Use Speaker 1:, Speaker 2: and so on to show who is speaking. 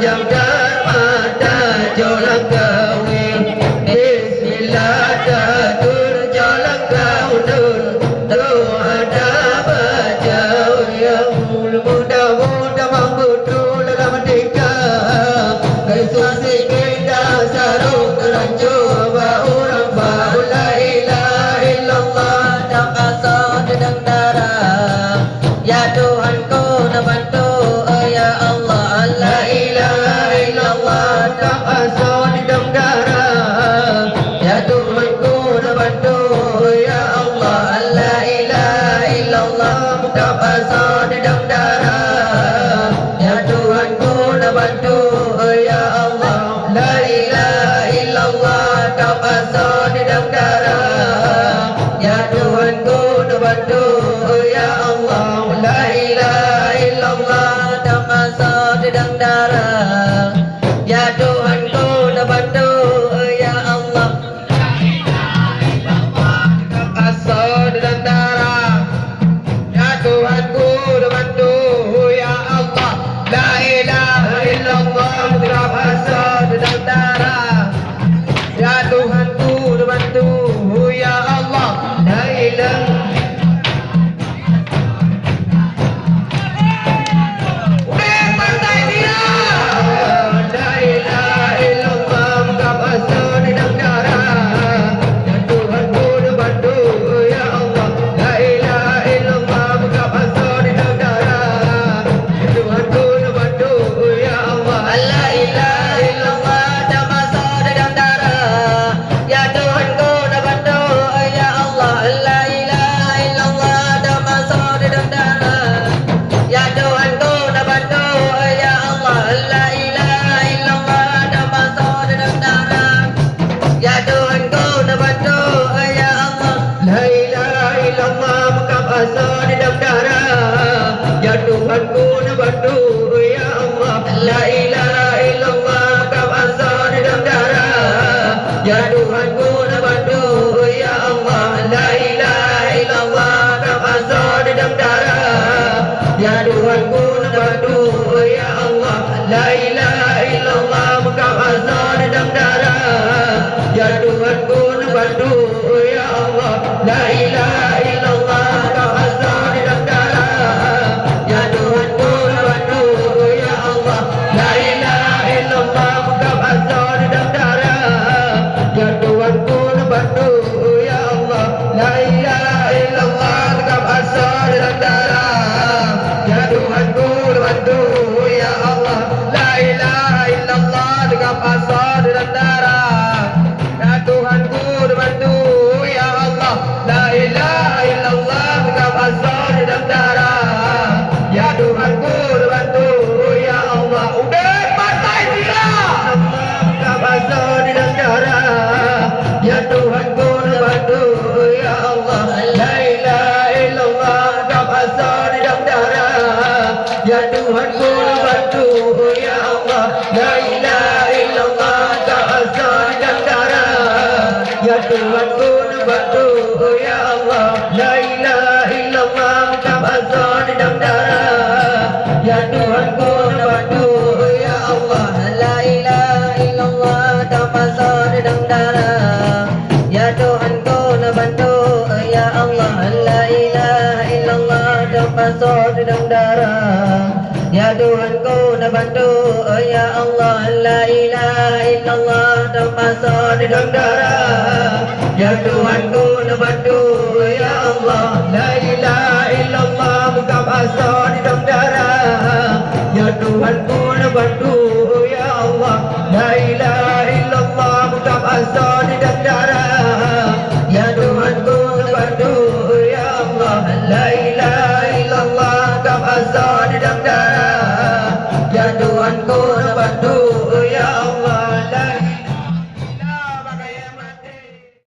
Speaker 1: jam mata jalan kawin Bismillah tatur jalan kawin doa ada baca ya mudah-mudah mampu dalam merdeka kesuasi kita sarung rancu orang baru la ilaha illallah tak asal sedang darah ya Tuhanku bantu ya Allah la ilaha illallah tak asal sedang darah ya Tuhanku bantu ya Allah la ilaha illallah tak asal sedang darah ya Tuhanku bantu ya Allah la ilaha illallah tak asal sedang darah ya Tuhanku bantu ya Allah la ilaha illallah tak asal sedang darah ya Tuhanku bantu ya Allah tak asal sedang darah ya Tuhanku bantu ya Allah la ilaha illallah tak asal sedang darah ya Tuhanku bantu ya Allah la ilaha Tuhanku bantu ya Allah la ilaha illallah kau asal dalam darah ya Tuhanku bantu ya Allah la ilaha illallah kau asal dalam darah ya Tuhanku bantu ya Allah la ilaha illallah kau asal dalam darah ya Tuhanku bantu ya Allah la ilaha illallah kau asal dalam darah ya Tuhanku bantu ya Allah la ilaha illallah kau asal dalam darah ya Tuhanku bantu ya Allah la ilaha illallah kau asal dalam darah ya Tuhanku bantu ya Allah la ilaha illallah kau asal dalam darah ya Tuhanku bantu ya Allah la ilaha illallah kau asal dalam darah ya Tuhanku bantu ya Allah udah patai dia kau asal dalam darah ya Tuhanku bantu ya Allah la ilaha illallah kau asal dalam darah ya Tuhanku bantu ya Allah la ilaha illallah kau asal dalam darah ya Tuhanku bantu ya Allah la ilaha illallah kau asal dalam darah ya Tuhanku bantu ya Allah la ilaha illallah kau asal dalam darah ya Tuhanku bantu ya Allah la ilaha illallah kau asal dalam darah ya Tuhanku bantu ya Allah la ilaha illallah kau asal dalam darah ya Tuhanku bantu ya Allah la ilaha illallah kau asal dalam darah ya Tuhanku bantu ya Allah la ilaha illallah kau asal dalam darah ya Tuhanku bantu ya Allah la ilaha illallah kau asal dalam darah ya Tuhanku bantu